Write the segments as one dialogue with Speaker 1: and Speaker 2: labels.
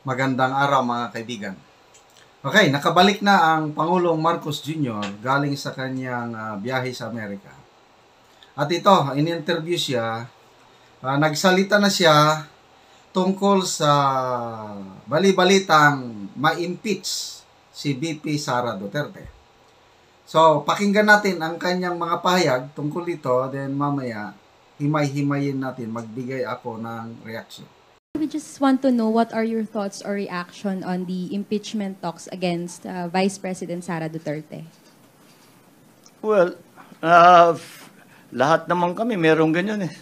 Speaker 1: Magandang araw mga kaibigan. Okay, nakabalik na ang Pangulong Marcos Jr. galing sa kanyang biyahe sa Amerika. At ito, in-interview siya, nagsalita na siya tungkol sa bali-balitang ma-impeach si VP Sara Duterte. So, pakinggan natin ang kanyang mga pahayag tungkol dito, then mamaya himay-himayin natin, magbigay ako ng reaction.
Speaker 2: We just want to know what are your thoughts or reaction on the impeachment talks against Vice President Sara Duterte?
Speaker 3: Well, lahat naman kami merong ganyan eh.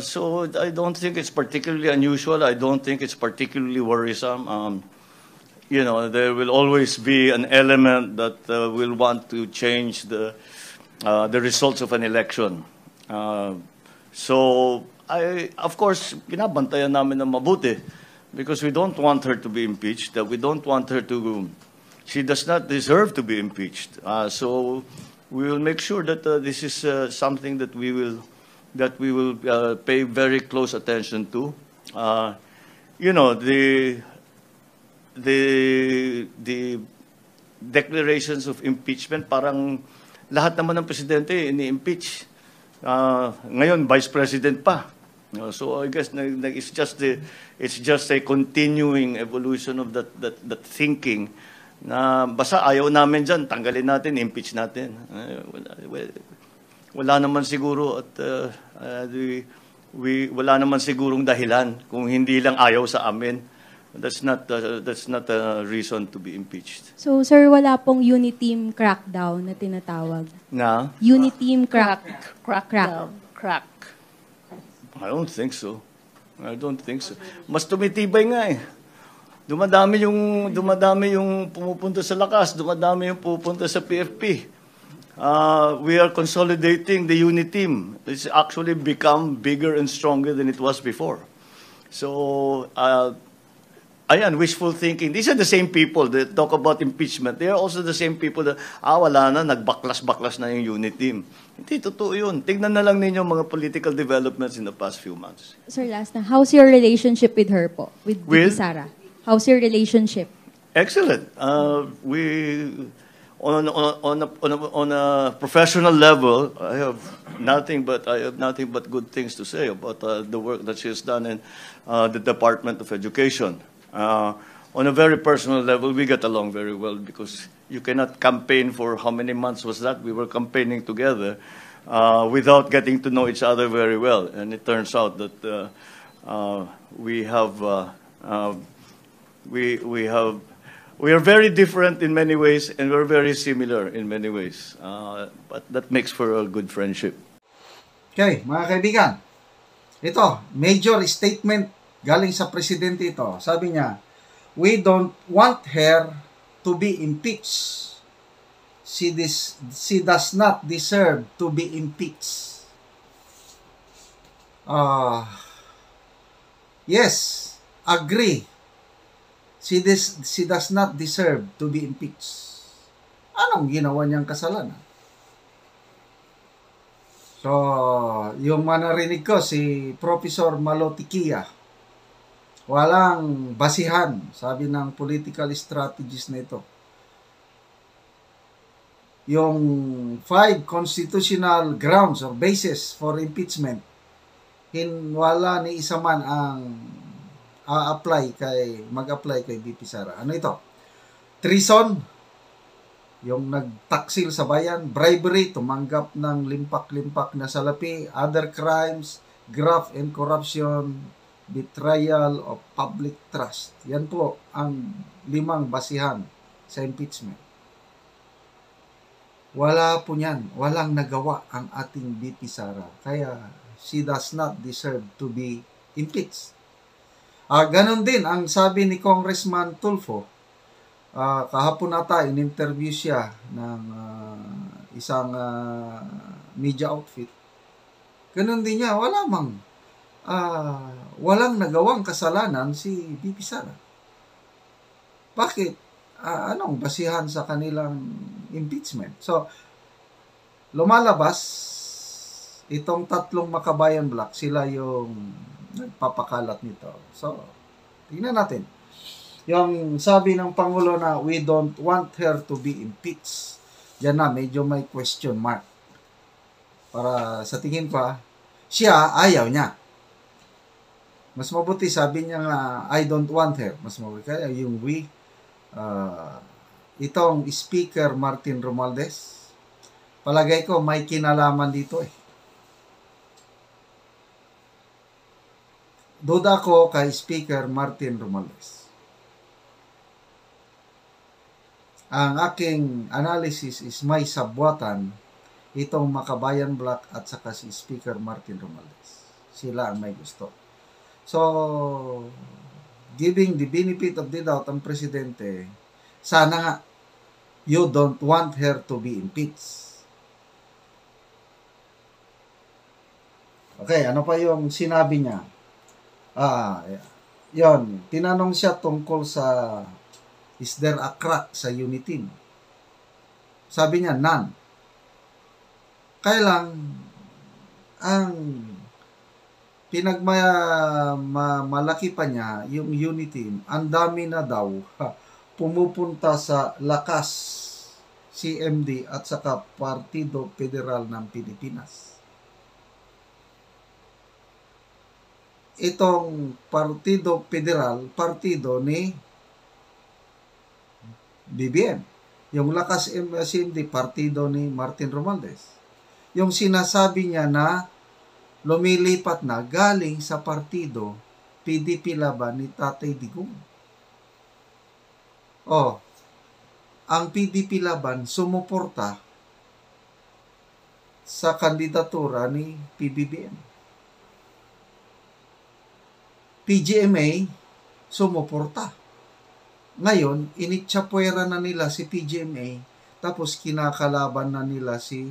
Speaker 3: So I don't think it's particularly unusual. I don't think it's particularly worrisome. There will always be an element that will want to change the results of an election. Of course, binabantayan namin ng mabuti because we don't want her to be impeached. We don't want her to. She does not deserve to be impeached. So we will make sure that this is something that we will pay very close attention to. The declarations of impeachment, parang lahat naman ng presidente ini-impeach. Ngayon, Vice President pa. So I guess it's just a continuing evolution of that thinking na basta ayaw namin dyan, tanggalin natin, impeach natin. Wala naman siguro at wala naman sigurong dahilan kung hindi lang ayaw sa amin. That's not a reason to be impeached.
Speaker 2: So, sir, wala pong uniteam crackdown na tinatawag?
Speaker 3: Na?
Speaker 2: Uniteam
Speaker 4: Crackdown. Crack.
Speaker 3: I don't think so. Mas tumitibay nga eh. Dumadami yung pumupunta sa lakas, dumadami yung pupunta sa PFP. We are consolidating the unit team. It's actually become bigger and stronger than it was before. So, ayan, wishful thinking. These are the same people that talk about impeachment. They are also the same people that, wala na, nagbaklas-baklas na yung unit team. Hindi, totoo yun. Tignan na lang ninyo mga political developments in the past few months.
Speaker 2: Sir, last na, how's your relationship with her po? With Sara? How's your relationship?
Speaker 3: Excellent. We, on a professional level, I have nothing but good things to say about the work that she has done in the Department of Education. On a very personal level, we get along very well because you cannot campaign for how many months was that? We were campaigning together without getting to know each other very well. And it turns out that we are very different in many ways and we're very similar in many ways. But that makes for a good friendship.
Speaker 1: Okay, mga kaibigan. Ito, major statement galing sa presidente ito. Sabi niya, we don't want her to be impeached. She does not deserve to be impeached. Yes, agree. She does not deserve to be impeached. Anong ginawa niyang kasalanan? So, yung manarinig ko, si Professor Malotikia, walang basihan, sabi ng political strategist na ito. Yung 5 constitutional grounds or basis for impeachment, wala ni isa man ang mag-apply kay VP Sara. Ano ito? Treason, yung nagtaksil sa bayan, bribery, tumanggap ng limpak-limpak na salapi, other crimes, graft and corruption, betrayal of public trust. Yan po ang 5 basihan sa impeachment. Wala po yan. Walang nagawa ang ating VP Sara. Kaya she does not deserve to be impeached. Ganon din ang sabi ni Congressman Tulfo. Kahapon nata, in-interview siya ng isang media outfit. Ganon din niya. Walang nagawang kasalanan si VP Sara. Bakit? Anong basihan sa kanilang impeachment? So, lumalabas, itong 3 Makabayan Black, sila yung nagpapakalat nito. So, Tingnan natin. Yung sabi ng Pangulo na we don't want her to be impeached. Yan na, medyo may question mark. Para sa tingin ko, siya ayaw niya. Mas mabuti, sabi niya nga, I don't want her. Mas mabuti. Kaya yung we, itong Speaker Martin Romualdez, palagay ko may kinalaman dito eh. Duda ko kay Speaker Martin Romualdez. Ang aking analysis is may sabwatan itong Makabayan Black at saka si Speaker Martin Romualdez. Sila ang may gusto. So, giving the benefit of the doubt ang presidente, sana nga, you don't want her to be impeached. Okay, ano pa yung sinabi niya? Yon, tinanong siya tungkol sa is there a crack sa UNITEAM? Sabi niya, none. Kailang ang malaki pa niya, yung UNITEAM, ang dami na daw pumupunta sa lakas CMD at saka Partido Federal ng Pilipinas. Itong Partido Federal, partido ni BBM. Yung lakas CMD, partido ni Martin Romualdez. Yung sinasabi niya na lumilipat na galing sa partido PDP Laban ni Tatay Digong. Ang PDP Laban sumuporta sa kandidatura ni PBBM. PGMA sumuporta. Ngayon, initsapwera na nila si PGMA, tapos kinakalaban na nila si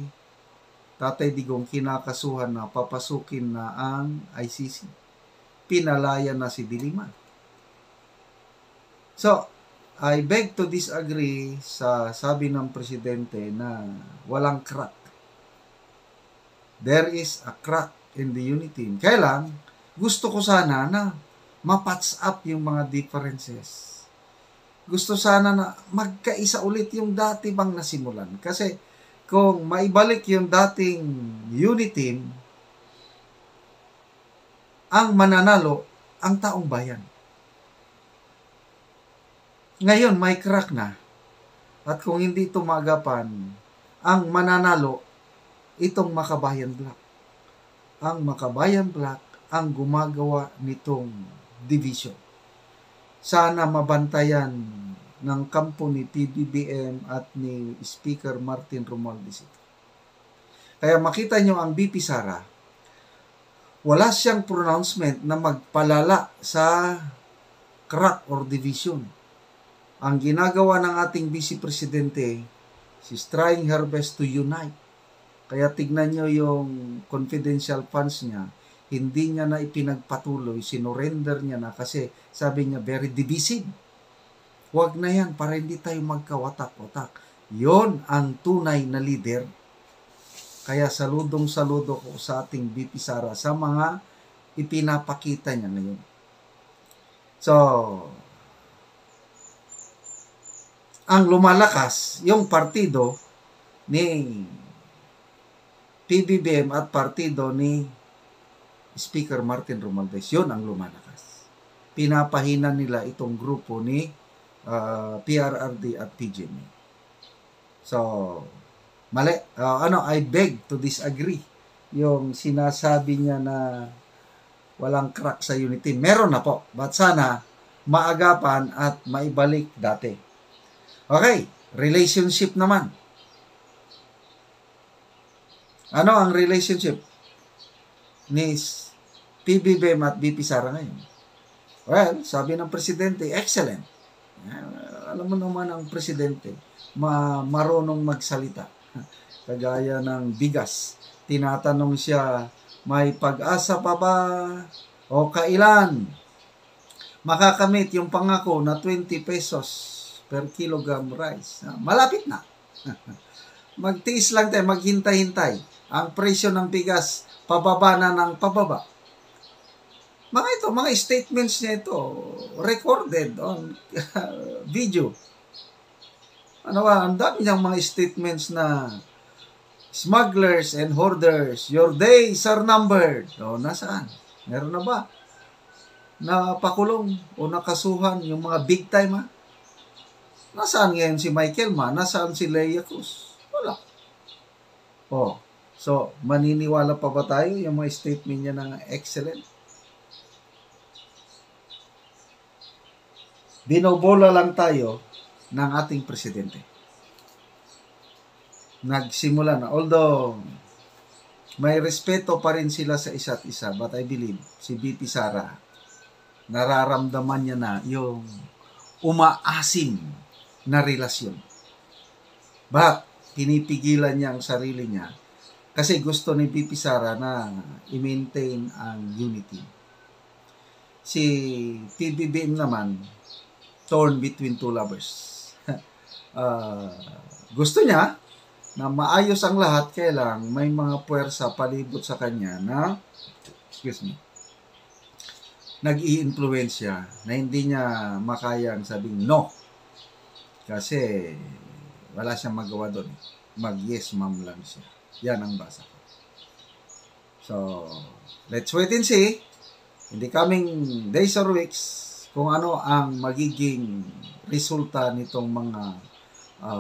Speaker 1: Tatay Digong, kinakasuhan na, papasukin na ang ICC. Pinalaya na si Dilima. So, I beg to disagree sa sabi ng presidente na walang crack. There is a crack in the UNITEAM. Kailan, gusto ko sana na mapatch up yung mga differences. Gusto sana na magkaisa ulit yung dati bang nasimulan. Kasi kung maibalik yung dating UNITEAM, ang mananalo ang taong bayan. Ngayon, may crack na. At kung hindi tumagapan, ang mananalo, itong Makabayan Black. Ang Makabayan Black ang gumagawa nitong division. Sana mabantayan ng kampo ni PBBM at ni Speaker Martin Romualdez. Kaya makita nyo ang BP Sara, wala siyang pronouncement na magpalala sa crack or division. Ang ginagawa ng ating Vice Presidente, she's trying her best to unite. Kaya tignan nyo yung confidential funds niya, hindi niya na ipinagpatuloy, sinurrender niya na kasi sabi niya very divisive. Huwag na yan para hindi tayo magkawatak-watak. Yon ang tunay na leader. Kaya saludong-saludo ko sa ating BP Sara sa mga ipinapakita niya ngayon. So, ang lumalakas, yung partido ni PBBM at partido ni Speaker Martin Romualdez, yun ang lumalakas. Pinapahina nila itong grupo ni PRRD at PGMA. So, mali. I beg to disagree. Yung sinasabi niya na walang crack sa UNITEAM. Meron na po. But sana maagapan at maibalik dati. Okay, relationship naman. Ano ang relationship ni PBBM at BP Sara ngayon? Well, sabi ng presidente, excellent. Alam mo naman ang presidente, marunong magsalita. Kagaya ng bigas. Tinatanong siya, may pag-asa pa ba? O kailan makakamit yung pangako na 20 pesos per kilogram rice? Malapit na. Magtiis lang tayo, maghintay-hintay. Ang presyo ng bigas, pababa na ng pababa. mga statements niya ito, recorded on video. Ano ba, ang dami niyang mga statements na smugglers and hoarders, your days are numbered. O, nasaan? Meron na ba? Napakulong o nakasuhan yung mga big time, ha? Nasaan ngayon si Michael Ma? Nasaan si Leia Cruz? Wala. O, so, maniniwala pa ba tayo yung mga statement niya na excellent? Binobola lang tayo ng ating presidente. Nagsimula na. Although, may respeto pa rin sila sa isa't isa, but I believe, si VP Sara, nararamdaman niya na yung umaasim na relasyon. But, pinipigilan niya ang sarili niya kasi gusto ni VP Sara na i-maintain ang unity. Si PBBM naman, torn between two lovers. Gusto niya na maayos ang lahat, kaya lang may mga puwersa palibot sa kanya na nag-i-influensya na hindi niya makayang sabing no. Kasi wala siyang magawa doon. Mag-yes ma'am lang siya. Yan ang basa ko. So, let's wait and see in the coming days or weeks kung ano ang magiging resulta nitong mga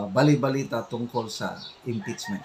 Speaker 1: bali-balita tungkol sa impeachment.